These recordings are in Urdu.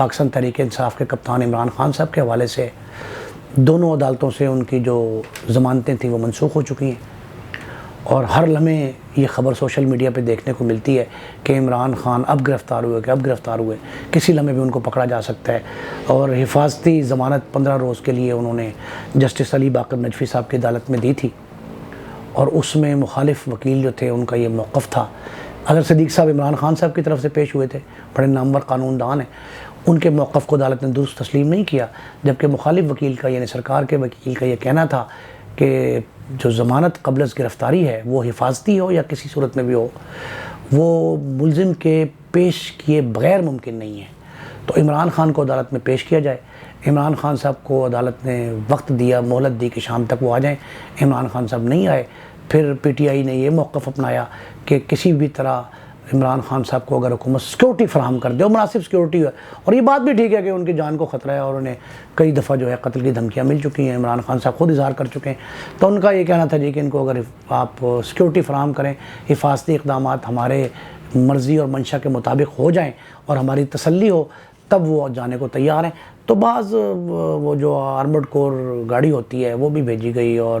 پاکستان تحریک انصاف کے کپتان عمران خان صاحب کے حوالے سے دونوں عدالتوں سے ان کی جو ضمانتیں تھیں وہ منسوخ ہو چکی ہیں، اور ہر لمحے یہ خبر سوشل میڈیا پہ دیکھنے کو ملتی ہے کہ عمران خان اب گرفتار ہوئے، کسی لمحے بھی ان کو پکڑا جا سکتا ہے۔ اور حفاظتی ضمانت 15 روز کے لیے انہوں نے جسٹس علی باقر نجفی صاحب کی عدالت میں دی تھی، اور اس میں مخالف وکیل جو تھے ان کا یہ موقف تھا۔ اظہر صدیق صاحب عمران خان صاحب کی طرف سے پیش ہوئے تھے، بڑے نامور قانون دان ہیں، ان کے موقف کو عدالت نے درست تسلیم نہیں کیا، جبکہ مخالف وکیل کا یعنی سرکار کے وکیل کا یہ کہنا تھا کہ جو ضمانت قبل از گرفتاری ہے وہ حفاظتی ہو یا کسی صورت میں بھی ہو، وہ ملزم کے پیش کیے بغیر ممکن نہیں ہے۔ تو عمران خان کو عدالت میں پیش کیا جائے۔ عمران خان صاحب کو عدالت نے وقت دیا، مہلت دی کہ شام تک وہ آ جائیں۔ عمران خان صاحب نہیں آئے۔ پھر پی ٹی آئی نے یہ موقف اپنایا کہ کسی بھی طرح عمران خان صاحب کو اگر حکومت سیکورٹی فراہم کر دے اور مناسب سیکورٹی ہے، اور یہ بات بھی ٹھیک ہے کہ ان کی جان کو خطرہ ہے اور انہیں کئی دفعہ جو ہے قتل کی دھمکیاں مل چکی ہیں، عمران خان صاحب خود اظہار کر چکے ہیں، تو ان کا یہ کہنا تھا جی کہ ان کو اگر آپ سیکورٹی فراہم کریں، حفاظتی اقدامات ہمارے مرضی اور منشا کے مطابق ہو جائیں اور ہماری تسلی ہو، تب وہ جانے کو تیار ہیں۔ تو بعض وہ جو آرمڈ کور گاڑی ہوتی ہے وہ بھی بھیجی گئی اور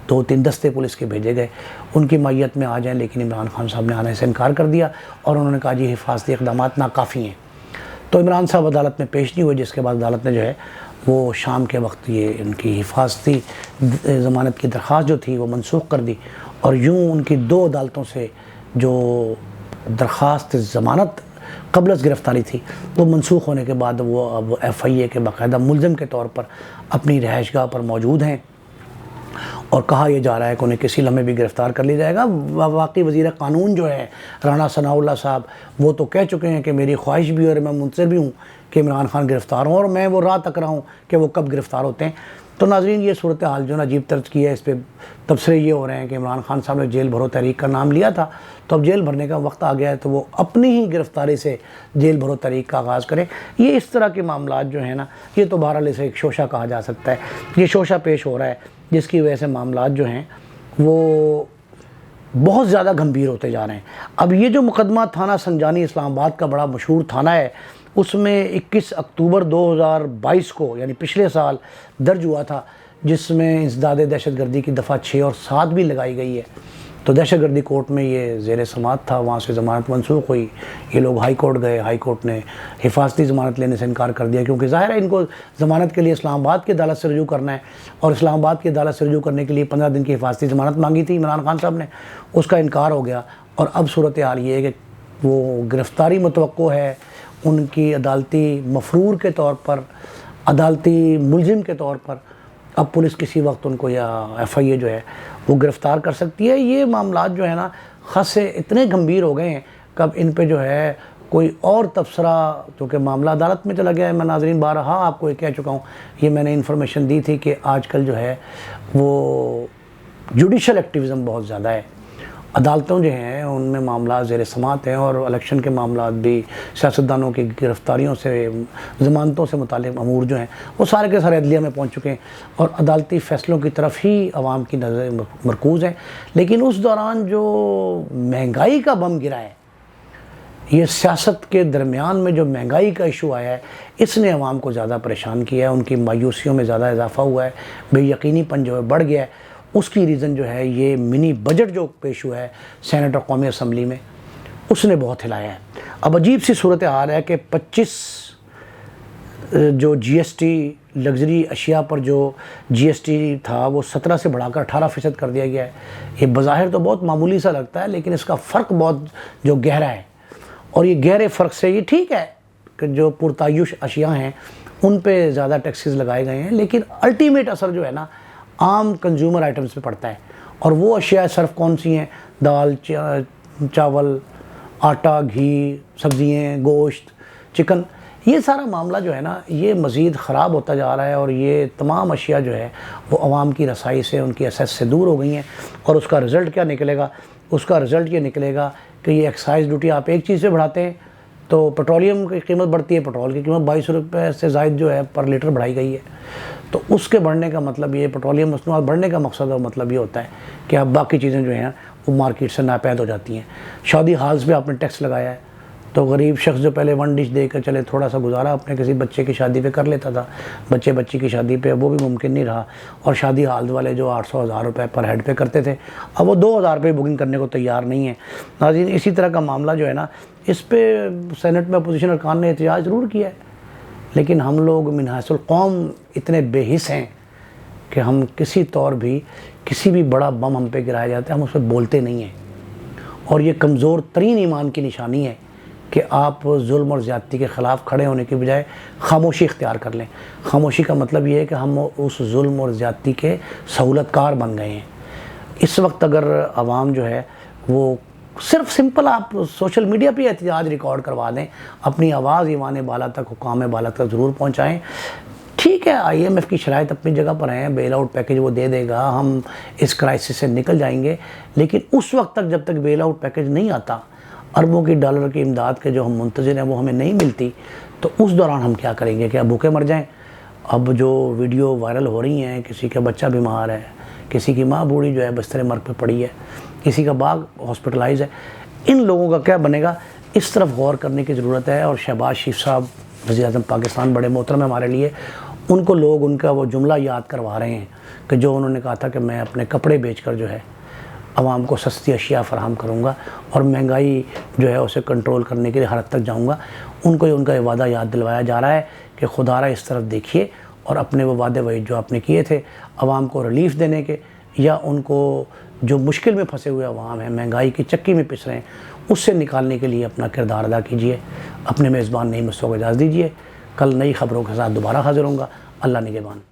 2-3 دستے پولیس کے بھیجے گئے، ان کی مائیت میں آ جائیں، لیکن عمران خان صاحب نے آنے سے انکار کر دیا اور انہوں نے کہا جی حفاظتی اقدامات ناکافی ہیں۔ تو عمران صاحب عدالت میں پیش نہیں ہوئے، جس کے بعد عدالت نے جو ہے وہ شام کے وقت یہ ان کی حفاظتی ضمانت کی درخواست جو تھی وہ منسوخ کر دی، اور یوں ان کی 2 عدالتوں سے جو درخواست ضمانت قبل از گرفتاری تھی وہ منسوخ ہونے کے بعد وہ اب ایف آئی اے کے باقاعدہ ملزم کے طور پر اپنی رہائش گاہ پر موجود ہیں، اور کہا یہ جا رہا ہے کہ انہیں کسی لمحے بھی گرفتار کر لیا جائے گا۔ واقعی وزیر قانون جو ہے رانا ثناء اللہ صاحب وہ تو کہہ چکے ہیں کہ میری خواہش بھی اور میں منتظر بھی ہوں کہ عمران خان گرفتار ہوں، اور میں وہ راہ تک رہا ہوں کہ وہ کب گرفتار ہوتے ہیں۔ تو ناظرین یہ صورتحال جو عجیب طرز کی ہے، اس پہ تبصرے یہ ہو رہے ہیں کہ عمران خان صاحب نے جیل بھرو تحریک کا نام لیا تھا، تو اب جیل بھرنے کا وقت آ گیا ہے تو وہ اپنی ہی گرفتاری سے جیل بھرو تحریک کا آغاز کریں۔ یہ اس طرح کے معاملات جو ہیں نا، یہ تو بہرحال اسے ایک شوشہ کہا جا سکتا ہے، یہ شوشہ پیش ہو رہا ہے جس کی وجہ سے معاملات جو ہیں وہ بہت زیادہ گھمبیر ہوتے جا رہے ہیں۔ اب یہ جو مقدمہ تھانہ سنجانی اسلام آباد کا بڑا مشہور تھانہ ہے، اس میں 21 اکتوبر 2022 کو یعنی پچھلے سال درج ہوا تھا، جس میں انسداد دہشت گردی کی دفعہ 6 اور 7 بھی لگائی گئی ہے۔ تو دہشت گردی کورٹ میں یہ زیر سماعت تھا، وہاں سے ضمانت منسوخ ہوئی، یہ لوگ ہائی کورٹ گئے، ہائی کورٹ نے حفاظتی ضمانت لینے سے انکار کر دیا، کیونکہ ظاہر ہے ان کو ضمانت کے لیے اسلام آباد کی عدالت سے رجوع کرنا ہے، اور اسلام آباد کی عدالت سے رجوع کرنے کے لیے 15 دن کی حفاظتی ضمانت مانگی تھی عمران خان صاحب نے، اس کا انکار ہو گیا، اور اب صورتحال یہ ہے کہ وہ گرفتاری متوقع ہے، ان کی عدالتی مفرور کے طور پر، عدالتی ملزم کے طور پر، اب پولیس کسی وقت ان کو یا ایف آئی اے جو ہے وہ گرفتار کر سکتی ہے۔ یہ معاملات جو ہے نا خاصے اتنے گھمبیر ہو گئے ہیں کہ اب ان پہ جو ہے کوئی اور تبصرہ، کیونکہ معاملہ عدالت میں چلا گیا ہے۔ میں ناظرین بارہا آپ کو یہ کہہ چکا ہوں، یہ میں نے انفارمیشن دی تھی کہ آج کل جو ہے وہ جوڈیشل ایکٹیویزم بہت زیادہ ہے، عدالتوں جو ہیں ان میں معاملات زیر سماعت ہیں، اور الیکشن کے معاملات بھی، سیاستدانوں کی گرفتاریوں سے، ضمانتوں سے متعلق امور جو ہیں وہ سارے کے سارے عدلیہ میں پہنچ چکے ہیں، اور عدالتی فیصلوں کی طرف ہی عوام کی نظر مرکوز ہیں۔ لیکن اس دوران جو مہنگائی کا بم گرا ہے، یہ سیاست کے درمیان میں جو مہنگائی کا ایشو آیا ہے، اس نے عوام کو زیادہ پریشان کیا ہے، ان کی مایوسیوں میں زیادہ اضافہ ہوا ہے، بے یقینی پن جو ہے بڑھ گیا ہے۔ اس کی ریزن جو ہے یہ منی بجٹ جو پیش ہوا ہے سینٹ اور قومی اسمبلی میں، اس نے بہت ہلایا ہے۔ اب عجیب سی صورتحال ہے کہ 25 جو جی ایس ٹی لگژری اشیاء پر جو جی ایس ٹی تھا وہ 17 سے بڑھا کر 18% کر دیا گیا ہے۔ یہ بظاہر تو بہت معمولی سا لگتا ہے، لیکن اس کا فرق بہت جو گہرا ہے، اور یہ گہرے فرق سے یہ ٹھیک ہے کہ جو پرتعیش اشیاء ہیں ان پہ زیادہ ٹیکسز لگائے گئے ہیں، لیکن الٹیمیٹ اثر جو ہے نا عام کنزیومر آئٹمز پہ پڑتا ہے، اور وہ اشیاء صرف کون سی ہیں؟ دال، چاول، آٹا، گھی، سبزیاں، گوشت، چکن، یہ سارا معاملہ جو ہے نا یہ مزید خراب ہوتا جا رہا ہے، اور یہ تمام اشیاء جو ہے وہ عوام کی رسائی سے، ان کی ایسیس سے دور ہو گئی ہیں، اور اس کا رزلٹ کیا نکلے گا؟ اس کا رزلٹ یہ نکلے گا کہ یہ ایکسائز ڈیوٹی آپ ایک چیز سے بڑھاتے ہیں تو پٹرولیم کی قیمت بڑھتی ہے، پٹرول کی قیمت 22 روپے سے زائد جو ہے پر لیٹر بڑھائی گئی ہے، تو اس کے بڑھنے کا مطلب یہ، پٹرولیم مصنوعات بڑھنے کا مقصد اور مطلب یہ ہوتا ہے کہ اب باقی چیزیں جو ہیں وہ مارکیٹ سے ناپید ہو جاتی ہیں۔ شادی ہالز پہ آپ نے ٹیکس لگایا ہے تو غریب شخص جو پہلے 1 ڈش دے کر چلے تھوڑا سا گزارا اپنے کسی بچے کی شادی پہ کر لیتا تھا، بچی کی شادی پہ وہ بھی ممکن نہیں رہا، اور شادی ہال والے جو 800-1000 روپے پر ہیڈ پہ کرتے تھے اب وہ 2000 روپے بکنگ کرنے کو تیار نہیں ہیں۔ ناظرین اسی طرح کا معاملہ جو ہے نا، اس پہ سینٹ میں اپوزیشن ارکان نے احتجاج ضرور کیا ہے، لیکن ہم لوگ من حیث القوم اتنے بے حس ہیں کہ ہم کسی طور بھی کسی بھی بڑا بم ہم پہ گرایا جاتا ہے ہم اس پہ بولتے نہیں ہیں، اور یہ کمزور ترین ایمان کی نشانی ہے کہ آپ ظلم اور زیادتی کے خلاف کھڑے ہونے کی بجائے خاموشی اختیار کر لیں۔ خاموشی کا مطلب یہ ہے کہ ہم اس ظلم اور زیادتی کے سہولت کار بن گئے ہیں۔ اس وقت اگر عوام جو ہے وہ صرف سمپل آپ سوشل میڈیا پہ احتجاج ریکارڈ کروا دیں، اپنی آواز ایوان بالا تک، حکام بالا تک ضرور پہنچائیں۔ ٹھیک ہے IMF کی شرائط اپنی جگہ پر ہیں، بیل آؤٹ پیکیج وہ دے دے گا، ہم اس کرائسس سے نکل جائیں گے، لیکن اس وقت تک جب تک بیل آؤٹ پیکیج نہیں آتا، اربوں کی ڈالر کی امداد کے جو ہم منتظر ہیں وہ ہمیں نہیں ملتی، تو اس دوران ہم کیا کریں گے؟ کیا بھوکے مر جائیں؟ اب جو ویڈیو وائرل ہو رہی ہیں، کسی کا بچہ بیمار ہے، کسی کی ماں بوڑھی جو ہے بستر مرگ پہ پڑی ہے، کسی کا باغ ہاسپٹلائز ہے، ان لوگوں کا کیا بنے گا؟ اس طرف غور کرنے کی ضرورت ہے۔ اور شہباز شریف صاحب وزیر اعظم پاکستان بڑے محترم ہیں ہمارے لیے، ان کو لوگ ان کا وہ جملہ یاد کروا رہے ہیں کہ جو انہوں نے کہا تھا کہ میں اپنے کپڑے بیچ کر جو ہے عوام کو سستی اشیاء فراہم کروں گا اور مہنگائی جو ہے اسے کنٹرول کرنے کے لیے ہر حد تک جاؤں گا، ان کو ان کا وعدہ یاد دلوایا جا رہا ہے کہ خدا را اس طرف دیکھیے اور اپنے وہ وعدے وعید جو آپ نے کیے تھے عوام کو ریلیف دینے کے، یا ان کو جو مشکل میں پھنسے ہوئے عوام ہیں، مہنگائی کی چکی میں پس رہے ہیں، اس سے نکالنے کے لیے اپنا کردار ادا کیجیے۔ اپنے میزبان نعیم مصطفیٰ کو اجازت دیجیے، کل نئی خبروں کے ساتھ دوبارہ حاضر ہوں گا۔ اللہ نگہبان۔